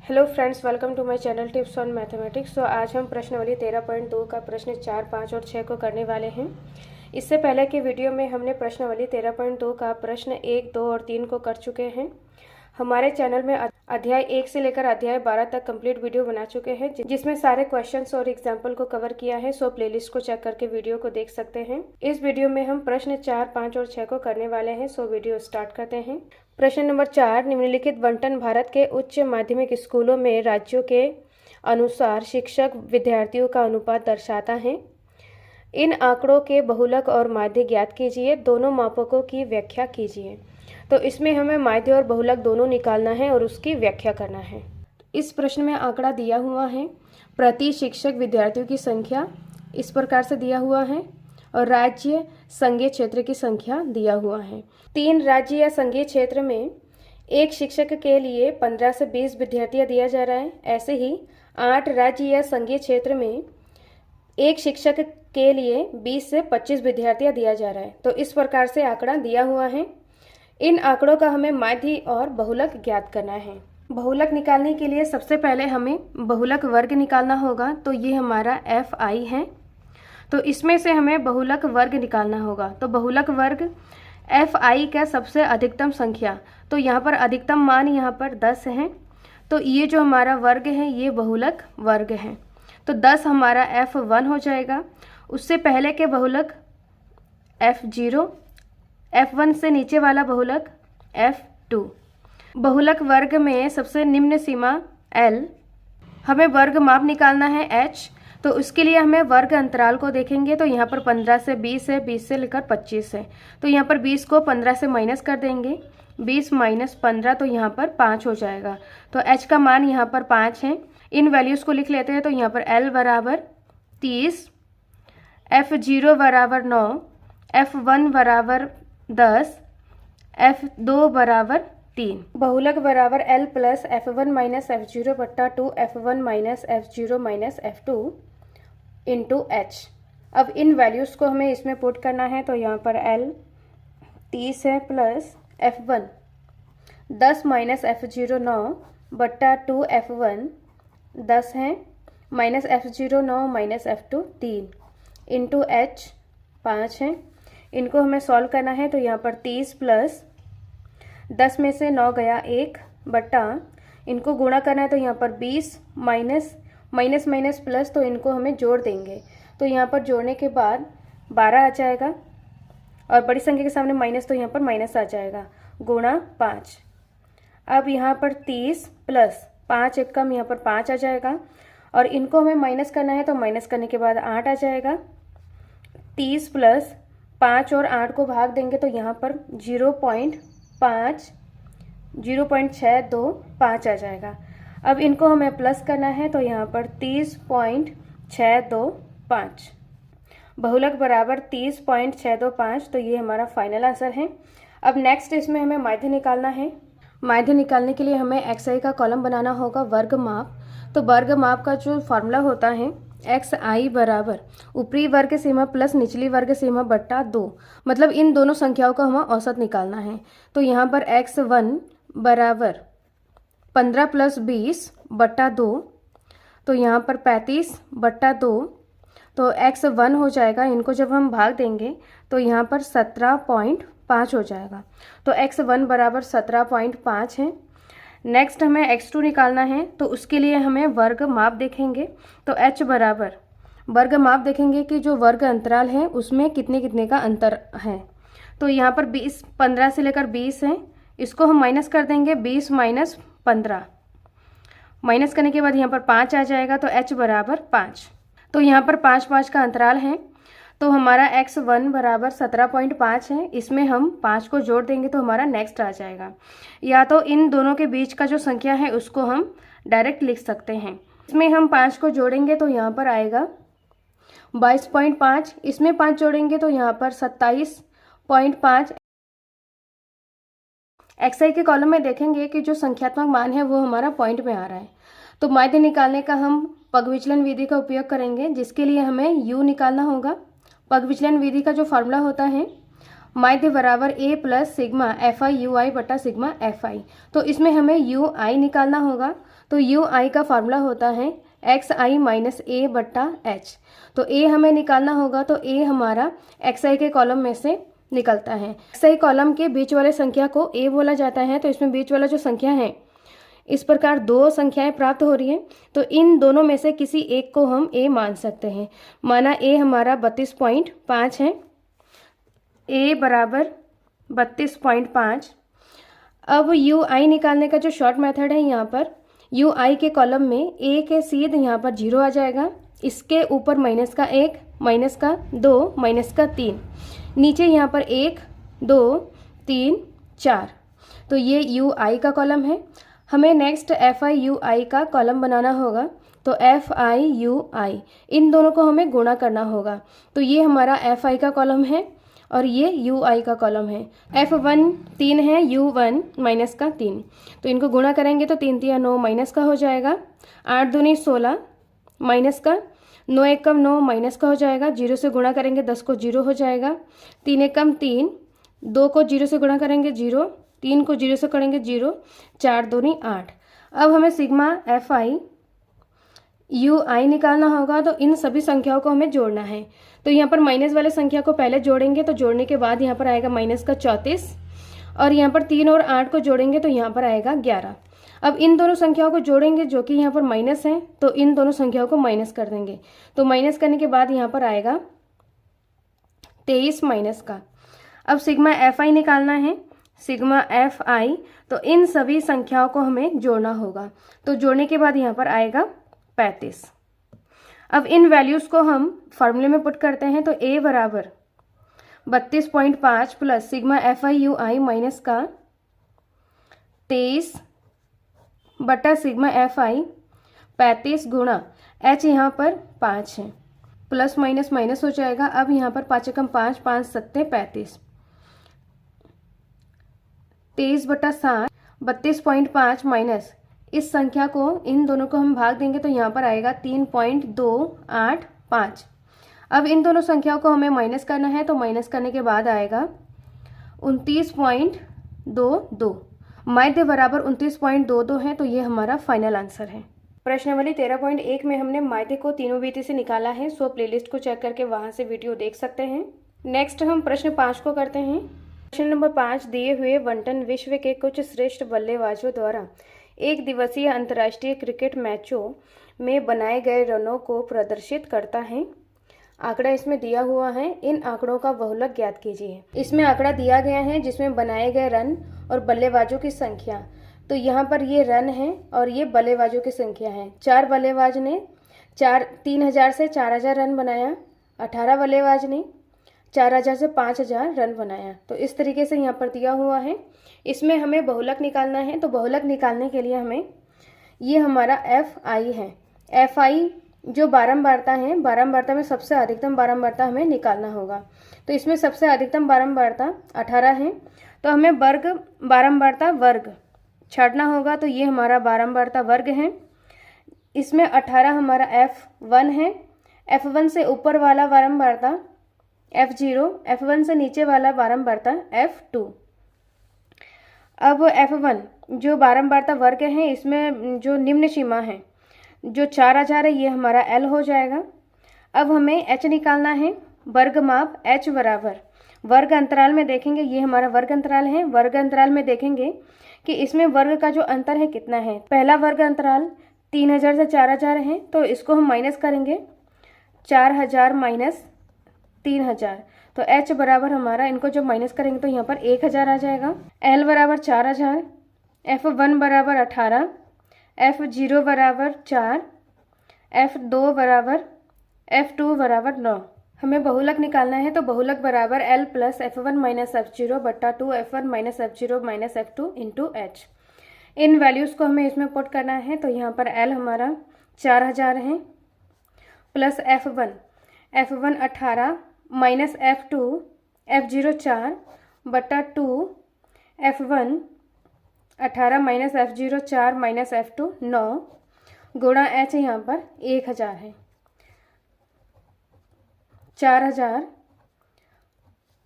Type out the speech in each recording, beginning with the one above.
Hello friends, welcome to my channel tips on mathematics. तो आज हम प्रश्नावली 13.2 का प्रश्न 4, 5 और 6 को करने वाले हैं। इससे पहले के वीडियो में हमने प्रश्नावली 13.2 का प्रश्न 1, 2 और 3 को कर चुके हैं। हमारे चैनल में अध्याय 1 से लेकर अध्याय 12 तक कंप्लीट वीडियो बना चुके हैं, जिसमें सारे क्वेश्चंस और एग्जाम्पल को कवर किया है। सो प्लेलिस्ट को चेक करके वीडियो को देख सकते हैं। इस वीडियो में हम प्रश्न 4, 5 और 6 को करने वाले हैं। सो वीडियो स्टार्ट करते हैं। प्रश्न नंबर 4, निम्नलिखित बंटन भारत के उच्च माध्यमिक स्कूलों में राज्यों के अनुसार शिक्षक विद्यार्थियों का अनुपात दर्शाता है। इन आंकड़ों के बहुलक और माध्य ज्ञात कीजिए। दोनों मापकों की व्याख्या कीजिए। तो इसमें हमें माध्य और बहुलक दोनों निकालना है और उसकी व्याख्या करना है। इस प्रश्न में आंकड़ा दिया हुआ है, प्रति शिक्षक विद्यार्थियों की संख्या इस प्रकार से दिया हुआ है और राज्य संघीय क्षेत्र की संख्या दिया हुआ है। 3 राज्य या संघीय क्षेत्र में एक शिक्षक के लिए 15 से 20 विद्यार्थियां दिया जा रहा है। ऐसे ही 8 राज्य या संघीय क्षेत्र में एक शिक्षक के लिए 20 से 25 विद्यार्थियां दिया जा रहा है। तो इस प्रकार से आंकड़ा दिया हुआ है। इन आंकड़ों का हमें माध्य और बहुलक ज्ञात करना है। बहुलक निकालने के लिए सबसे पहले हमें बहुलक वर्ग निकालना होगा। तो ये हमारा fi है। तो इसमें से हमें बहुलक वर्ग निकालना होगा। तो बहुलक वर्ग fi का सबसे अधिकतम संख्या, तो यहाँ पर अधिकतम मान यहाँ पर 10 है। तो ये जो हमारा वर्ग है ये बहुलक वर्ग है। तो 10 हमारा f1 हो जाएगा। उससे पहले के बहुलक f0, f1 से नीचे वाला बहुलक f2। बहुलक वर्ग में सबसे निम्न सीमा l। हमें वर्ग माप निकालना है h। तो उसके लिए हमें वर्ग अंतराल को देखेंगे। तो यहाँ पर 15 से 20 है, 20 से लेकर 25 है। तो यहाँ पर 20 को 15 से माइनस कर देंगे। 20 माइनस 15 तो यहाँ पर 5 हो जाएगा। तो h का मान यहाँ पर 5 है। इन वैल्यूज़ को लिख लेते हैं। तो यहाँ पर l बराबर 30, f0 बराबर 9, f1 बराबर 10, f2 बराबर 3। बहुलक बराबर l plus f1 minus f0 बट्टा 2 f1 minus f0 minus f2 into h। अब इन वैल्यूज़ को हमें इसमें पुट करना है। तो यहाँ पर l 30 है प्लस f1 10 माइनस f0 9 बट्टा 2 f1 10 है minus f0 9 minus f2 3 into h 5 है। इनको हमें सॉल्व करना है। तो यहाँ पर 30 प्लस 10 में से 9 गया 1 बट्टा, इनको गुणा करना है। तो यहाँ पर 20 माइनस माइनस माइनस प्लस, तो इनको हमें जोड़ देंगे। तो यहाँ पर जोड़ने के बाद 12 आ जाएगा और बड़ी संख्या के सामने माइनस, तो यहाँ पर माइनस आ जाएगा गुणा 5। अब यहाँ पर 30 प्लस 5 एक कम, यहाँ पर 5 आ जाएगा और इनको हमें माइनस करना है। तो माइनस करने के बाद 8 आ जाएगा। 30 प्लस 5 और 8 को भाग देंगे तो यहाँ पर 0.625 आ जाएगा। अब इनको हमें प्लस करना है। तो यहाँ पर 30.625 बहुलक बराबर 30.625। तो ये हमारा फाइनल आंसर है। अब नेक्स्ट इसमें हमें माध्य निकालना है। माध्य निकालने के लिए हमें xi का कॉलम बनाना होगा, वर्ग माप। तो वर्ग माप का जो फॉर्मूला होता है xi बराबर ऊपरी वर्ग सीमा प्लस निचली वर्ग सीमा बट्टा 2। मतलब इन दोनों संख्याओं का हमें औसत निकालना है। तो यहाँ पर x1 बराबर 15 प्लस 20 बट्टा 2, तो यहाँ पर 35 बट्टा 2। तो x1 हो जाएगा। इनको जब हम भाग देंगे तो यहाँ पर 17.5 हो जाएगा। तो x1 बराबर 17.5 है। नेक्स्ट हमें x2 निकालना है। तो उसके लिए हमें वर्ग माप देखेंगे। तो h बराबर वर्ग माप देखेंगे कि जो वर्ग अंतराल है उसमें कितने कितने का अंतर है। तो यहाँ पर 15 से लेकर 20 है। इसको हम माइनस कर देंगे। 20 माइनस 15, माइनस करने के बाद यहाँ पर 5 आ जाएगा। तो h बराबर 5। तो यहाँ पर 5 5 का अंतराल है। तो हमारा x1 बराबर 17.5 है। इसमें हम 5 को जोड़ देंगे तो हमारा नेक्स्ट आ जाएगा। या तो इन दोनों के बीच का जो संख्या है उसको हम डायरेक्ट लिख सकते हैं। इसमें हम 5 को जोड़ेंगे तो यहाँ पर आएगा 22.5। इसमें 5 जोड़ेंगे तो यहाँ पर 27.5। xi के कॉलम में देखेंगे कि जो संख्यात्मक मान है वो हमारा पॉइंट में आ रहा है। तो माध्य निकालने का हम पग विचलन विधि का उपयोग करेंगे, जिसके लिए हमें u निकालना होगा। पग विचलन विधि का जो फॉर्मूला होता है माध्य बराबर a plus sigma F I U I बटा सिग्मा एफ आई। तो इसमें हमें यू आई निकालना होगा। तो यू आई का फार्मूला होता है एक्स आई माइनस ए बट्टा एच। तो ए हमें निकालना होगा, तो ए हमारा एक्स आई के कॉलम में से निकलता है। एक्स आई कॉलम के बीच वाले संख्या को ए बोला जाता है। तो इसमें बीच वाला जो संख्या है, इस प्रकार दो संख्याएं प्राप्त हो रही हैं, तो इन दोनों में से किसी एक को हम ए मान सकते हैं। माना ए हमारा 32.5 है, ए बराबर 32.5। अब यू आई निकालने का जो शॉर्ट मेथड है, यहाँ पर यू आई के कॉलम में ए के सीध यहाँ पर 0 आ जाएगा, इसके ऊपर माइनस का 1, माइनस का 2, माइनस का 3, नीचे यहाँ पर 1, 2, 3, 4। तो ये यू आई का कॉलम है। हमें नेक्स्ट एफ आई यू आई का कॉलम बनाना होगा। तो एफ आई यू आई, इन दोनों को हमें गुणा करना होगा। तो ये हमारा एफ आई का कॉलम है और ये यू आई का कॉलम है। F1 3 है, U1 माइनस का 3, तो इनको गुणा करेंगे तो 3 3 9 माइनस का हो जाएगा, 8 दूनी 16 माइनस का, 9 1 9 माइनस का हो जाएगा, 0 से गुणा करेंगे 10 को 0 हो जाएगा, 3 1 3, 2 को 0 से गुणा करेंगे 0, 3 को 0 से करेंगे 0, 4 दूनी 8। अब हमें सिग्मा एफ आई यू आई निकालना होगा। तो इन सभी संख्याओं को हमें जोड़ना है। तो यहाँ पर माइनस वाले संख्या को पहले जोड़ेंगे, तो जोड़ने के बाद यहाँ पर आएगा माइनस का 34, और यहाँ पर 3 और 8 को जोड़ेंगे तो यहाँ पर आएगा 11। अब इन दोनों संख्याओं को जोड़ेंगे जो कि यहाँ पर माइनस है, तो इन दोनों संख्याओं को माइनस कर देंगे। तो माइनस करने के बाद यहाँ पर आएगा 23 माइनस का। अब सिग्मा एफ आई निकालना है, सिग्मा एफ आई, तो इन सभी संख्याओं को हमें जोड़ना होगा। तो जोड़ने के बाद यहाँ पर आएगा 35। अब इन वैल्यूज को हम फॉर्मूले में पुट करते हैं। तो a बराबर 32.5 plus sigma F I U I minus का 23 बटा सिग्मा एफ आई 35 गुणा h यहाँ पर 5 है, प्लस माइनस माइनस हो जाएगा। अब यहाँ पर 5 एकम 5, 5 सत्ते 35, 23 बटा 7, 32.5 माइनस इस संख्या को, इन दोनों को हम भाग देंगे तो यहाँ पर आएगा 3.285। अब इन दोनों संख्याओं को हमें माइनस करना है। तो माइनस करने के बाद आएगा 29.22, माध्य बराबर 29.22 है। तो ये हमारा फाइनल आंसर है। प्रश्नावली 13.1 में हमने माध्य को तीनों विधि से निकाला है। सो प्लेलिस्ट को चेक करके वहाँ से वीडियो देख सकते हैं। नेक्स्ट हम प्रश्न 5 को करते हैं। प्रश्न नंबर 5, दिए हुए बंटन विश्व के कुछ श्रेष्ठ बल्लेबाजों द्वारा एक दिवसीय अंतर्राष्ट्रीय क्रिकेट मैचों में बनाए गए रनों को प्रदर्शित करता है। आंकड़ा इसमें दिया हुआ है, इन आंकड़ों का बहुलक ज्ञात कीजिए। इसमें आंकड़ा दिया गया है जिसमें बनाए गए रन और बल्लेबाजों की संख्या। तो यहाँ पर ये रन है और ये बल्लेबाजों की संख्या है। 4 बल्लेबाज ने 3000 से 4000 रन बनाया, 18 बल्लेबाज ने 4000 से 5000 रन बनाया। तो इस तरीके से यहाँ पर दिया हुआ है। इसमें हमें बहुलक निकालना है। तो बहुलक निकालने के लिए हमें, ये हमारा एफ आई है, एफ आई जो बारंबारता है, बारंबारता में सबसे अधिकतम बारंबारता हमें निकालना होगा। तो इसमें सबसे अधिकतम बारंबारता 18 है। तो हमें वर्ग बारंबारता वर्ग छाटना होगा। तो ये हमारा बारंबारता वर्ग है। इसमें 18 हमारा F1 है, F1 से ऊपर वाला बारंबारता F0, F1 से नीचे वाला बारंबारता F2। अब F1 जो बारंबारता वर्ग है, इसमें जो निम्न सीमा है जो 4000 है, ये हमारा L हो जाएगा। अब हमें H निकालना है। वर्ग माप H बराबर वर्ग अंतराल में देखेंगे, ये हमारा वर्ग अंतराल है। वर्ग अंतराल में देखेंगे कि इसमें वर्ग का जो अंतर है कितना है। पहला वर्ग अंतराल 3000 से 4000 है, तो इसको हम माइनस करेंगे, 4000 माइनस 3000। तो H बराबर हमारा, इनको जब माइनस करेंगे तो यहाँ पर 1000 आ जाएगा। L बराबर 4000, F1 बराबर 18, F0 बराबर 4, F2 बराबर 9। हमें बहुलक निकालना है। तो बहुलक बराबर L plus F1 minus F0 बट्टा 2 F1 minus F0 minus F2 into H। इन वैल्यूज़ को हमें इसमें पुट करना है। तो यहाँ पर L हमारा 4000 है, plus F1 18 minus F2 F0 4 बट्टा 2 F1 18 minus F0 4 minus F2 9 गुणा H यहाँ पर 1000 है। 4000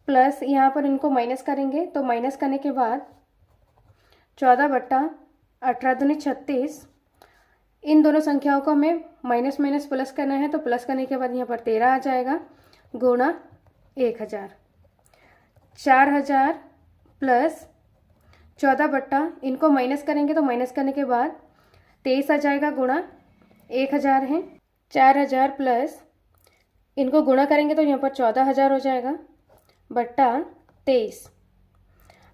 प्लस यहाँ पर इनको माइनस करेंगे, तो माइनस करने के बाद 14 बट्टा 18 दूनी 36 इन दोनों संख्याओं को हमें माइनस माइनस प्लस करना है, तो प्लस करने के बाद यहाँ पर 13 आ जाएगा गुणा 1000। 4000 प्लस 14 बट्टा, इनको माइनस करेंगे तो माइनस करने के बाद 23 आ जाएगा गुणा 1000 है। 4000 प्लस इनको गुणा करेंगे तो यहाँ पर 14000 हो जाएगा बट्टा 23।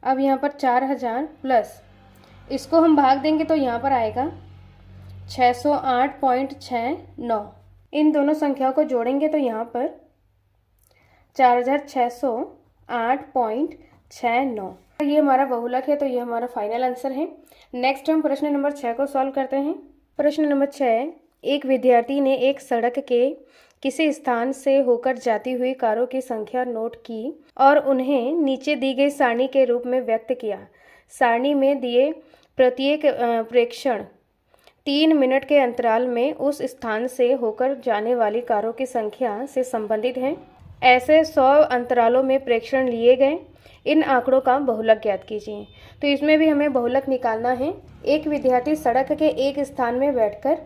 अब यहाँ पर 4000 प्लस इसको हम भाग देंगे तो यहाँ पर आएगा 608.69। इन दोनों संख्याओं को जोड़ेंगे तो यहाँ पर 4608.69। ये हमारा बहुलक है, तो ये हमारा फाइनल आंसर है। नेक्स्ट हम प्रश्न नंबर 6 को सॉल्व करते हैं। प्रश्न नंबर 6, एक विद्यार्थी ने एक सड़क के किसी स्थान से होकर जाती हुई कारों की संख्या नोट की और उन्हें नीचे दी गई सारणी के रूप में व्यक्त किया। सारणी में दिए प्रत्येक प्रेक्षण 3 मिनट के अंतराल में उस स्थान से होकर जाने वाली कारों की संख्या से संबंधित है। ऐसे 100 अंतरालों में प्रेक्षण लिए गए। इन आंकड़ों का बहुलक ज्ञात कीजिए। तो इसमें भी हमें बहुलक निकालना है। एक विद्यार्थी सड़क के एक स्थान में बैठकर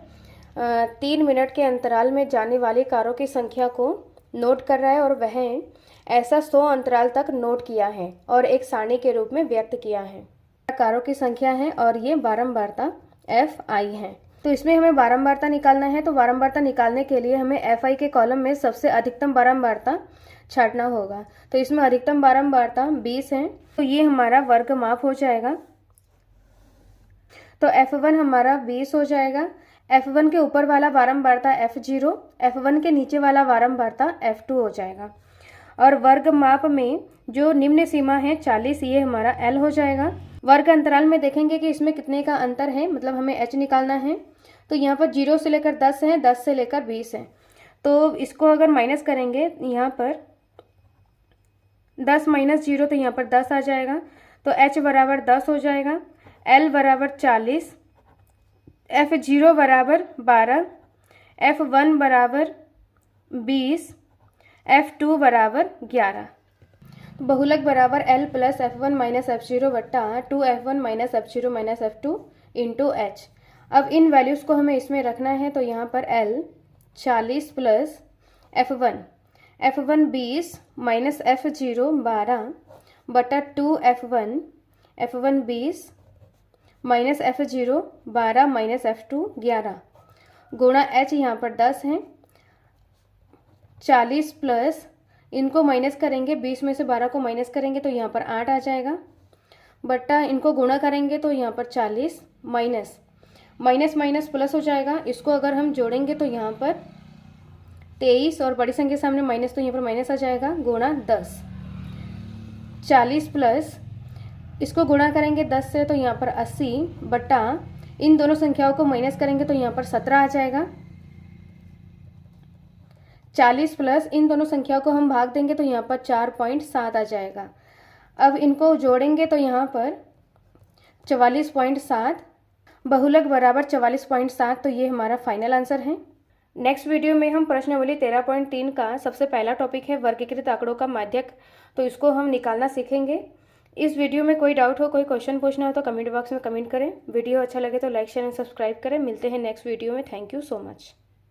3 मिनट के अंतराल में जाने वाली कारों की संख्या को नोट कर रहा है और वह ऐसा 100 अंतराल तक नोट किया है और एक सारणी के रूप में व्यक्त किया है। कारों की संख्या है और ये बारंबारता FI है। तो इसमें हमें बारंबारता निकालना है। तो बारंबारता निकालने के लिए हमें FI के कॉलम में सबसे अधिकतम बारंबारता छांटना होगा। तो इसमें अधिकतम बारंबारता 20 है, तो ये हमारा वर्ग माप हो जाएगा। तो F1 हमारा 20 हो जाएगा। F1 के ऊपर वाला बारंबारता F0, F1 के नीचे वाला बारंबारता F2 हो जाएगा। और वर्ग माप में जो निम्न सीमा है 40, ये हमारा L हो जाएगा। वर्ग अंतराल में देखेंगे कि इसमें कितने का अंतर है, मतलब हमें H निकालना है। तो यहाँ पर 0 से लेकर 10 है, 10 से लेकर 20 है। तो इसको अगर माइनस करेंगे यहाँ पर 10 माइनस 0, तो यहाँ पर 10 आ जाएगा। तो H बराबर 10 हो जाएगा, L बराबर 40, F0 बराबर 12, F1 बराबर 20, F2 बराबर 11। बहुलक बराबर L plus F1 minus F0 बट्टा 2F1 minus F0 minus F2 into H। अब इन वैल्यूज़ को हमें इसमें रखना है। तो यहाँ पर L 40 plus F1 20 minus F0 12 बटा 2F1 20 minus F0 12 minus F2 11 गुणा H, यहाँ पर 10 है। 40 प्लस इनको माइनस करेंगे, 20 में से 12 को माइनस करेंगे तो यहाँ पर 8 आ जाएगा बट्टा इनको गुणा करेंगे तो यहाँ पर 40 माइनस माइनस माइनस प्लस हो जाएगा। इसको अगर हम जोड़ेंगे तो यहाँ पर 23 और बड़ी संख्या के सामने माइनस, तो यहाँ पर माइनस आ जाएगा गुणा 10। 40 प्लस इसको गुणा करेंगे 10 से तो यहाँ पर 80 बट्टा इन दोनों संख्याओं को माइनस करेंगे तो यहाँ पर 17 आ जाएगा। 40 प्लस इन दोनों संख्याओं को हम भाग देंगे तो यहाँ पर 4.7 आ जाएगा। अब इनको जोड़ेंगे तो यहाँ पर 44.7, बहुलक बराबर 44.7। तो ये हमारा फाइनल आंसर है। नेक्स्ट वीडियो में हम प्रश्नावली 13.3 का सबसे पहला टॉपिक है वर्गीकृत आंकड़ों का माध्यक, तो इसको हम निकालना सीखेंगे। इस वीडियो में कोई डाउट हो, कोई क्वेश्चन पूछना हो तो कमेंट बॉक्स में कमेंट करें। वीडियो अच्छा लगे तो लाइक शेयर एंड सब्सक्राइब करें। मिलते हैं नेक्स्ट वीडियो में। Thank you so much.